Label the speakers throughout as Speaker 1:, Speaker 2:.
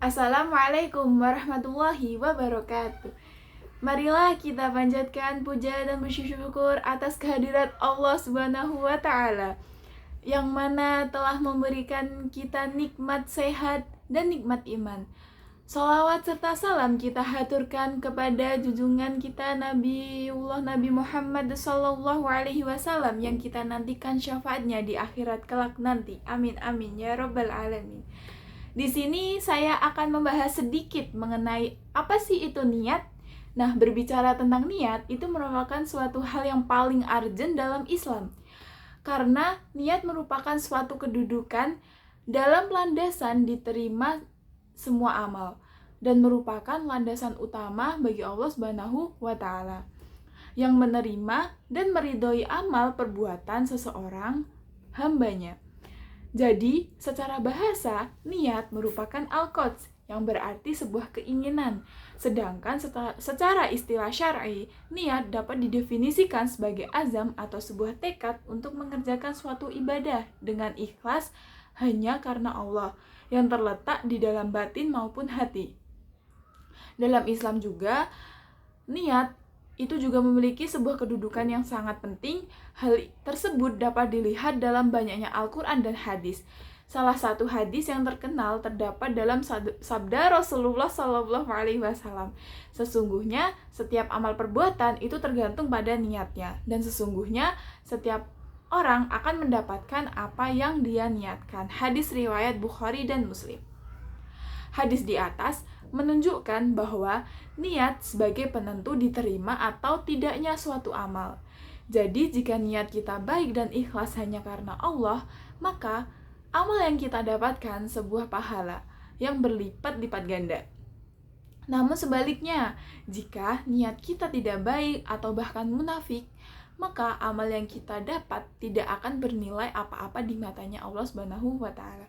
Speaker 1: Assalamualaikum warahmatullahi wabarakatuh. Marilah kita panjatkan puja dan bersyukur atas kehadirat Allah Subhanahu wa Ta'ala, yang mana telah memberikan kita nikmat sehat dan nikmat iman. Salawat serta salam kita haturkan kepada junjungan kita Nabi Muhammad sallallahu alaihi wasallam, yang kita nantikan syafaatnya di akhirat kelak nanti. Amin amin ya rabbal alamin. Di sini saya akan membahas sedikit mengenai apa sih itu niat. Nah, berbicara tentang niat itu merupakan suatu hal yang paling urgent dalam Islam. Karena niat merupakan suatu kedudukan dalam landasan diterima semua amal dan merupakan landasan utama bagi Allah Subhanahu wa Ta'ala, yang menerima dan meridhoi amal perbuatan seseorang hambanya. Jadi, secara bahasa, niat merupakan al-qods, yang berarti sebuah keinginan. Sedangkan secara istilah syar'i, niat dapat didefinisikan sebagai azam atau sebuah tekad untuk mengerjakan suatu ibadah dengan ikhlas hanya karena Allah, yang terletak di dalam batin maupun hati. Dalam Islam juga, niat itu juga memiliki sebuah kedudukan yang sangat penting. Hal tersebut dapat dilihat dalam banyaknya Al-Quran dan hadis. Salah satu hadis yang terkenal terdapat dalam sabda Rasulullah SAW. Sesungguhnya setiap amal perbuatan itu tergantung pada niatnya, dan sesungguhnya setiap orang akan mendapatkan apa yang dia niatkan. Hadis riwayat Bukhari dan Muslim. Hadis di atas menunjukkan bahwa niat sebagai penentu diterima atau tidaknya suatu amal. Jadi jika niat kita baik dan ikhlas hanya karena Allah, maka amal yang kita dapatkan sebuah pahala yang berlipat-lipat ganda. Namun sebaliknya, jika niat kita tidak baik atau bahkan munafik, maka amal yang kita dapat tidak akan bernilai apa-apa di matanya Allah Subhanahu wa Ta'ala.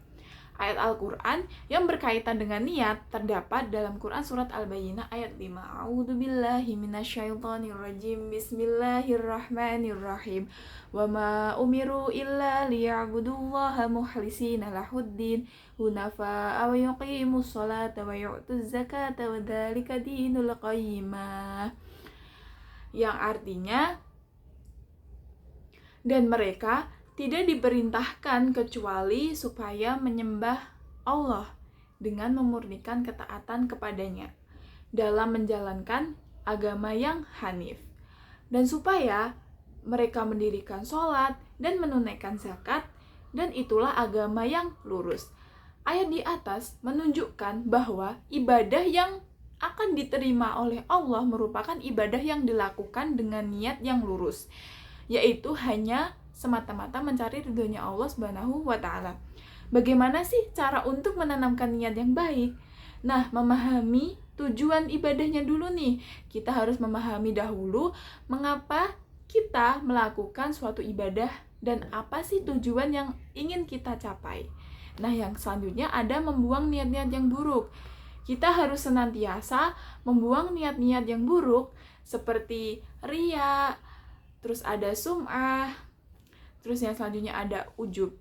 Speaker 1: Ayat Al-Quran yang berkaitan dengan niat terdapat dalam Quran Surat Al-Bayyinah ayat 5. A'udzubillahi minasyaitonirrajim. Bismillahirrahmanirrahim. Wa ma umiru illa liya'budullaha mukhlisina lahuddin hunafa'a wa yuqimus sholata wa yu'tuz zakata wa dzalika dinul qayyimah. Yang artinya, dan mereka tidak diperintahkan kecuali supaya menyembah Allah dengan memurnikan ketaatan kepadanya dalam menjalankan agama yang hanif, dan supaya mereka mendirikan sholat dan menunaikan zakat, dan itulah agama yang lurus. Ayat di atas menunjukkan bahwa ibadah yang akan diterima oleh Allah merupakan ibadah yang dilakukan dengan niat yang lurus, yaitu hanya semata-mata mencari ridhonya Allah Subhanahu wa Ta'ala. Bagaimana sih cara untuk menanamkan niat yang baik? Nah, memahami tujuan ibadahnya dulu nih. Kita harus memahami dahulu mengapa kita melakukan suatu ibadah dan apa sih tujuan yang ingin kita capai. Nah, yang selanjutnya ada membuang niat-niat yang buruk. Kita harus senantiasa membuang niat-niat yang buruk seperti riya, terus ada sum'ah, terus yang selanjutnya ada ujub.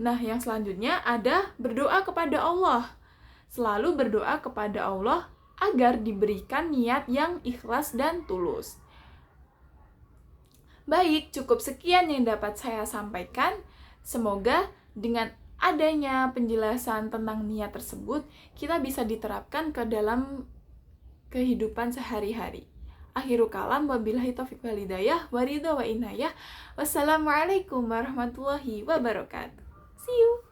Speaker 1: Nah, yang selanjutnya ada berdoa kepada Allah. Selalu berdoa kepada Allah agar diberikan niat yang ikhlas dan tulus. Baik, cukup sekian yang dapat saya sampaikan. Semoga dengan adanya penjelasan tentang niat tersebut, kita bisa diterapkan ke dalam kehidupan sehari-hari. Akhiru kalam, wabillahi taufiq wal hidayah, waridho wa inayah. Wassalamualaikum warahmatullahi wabarakatuh. See you.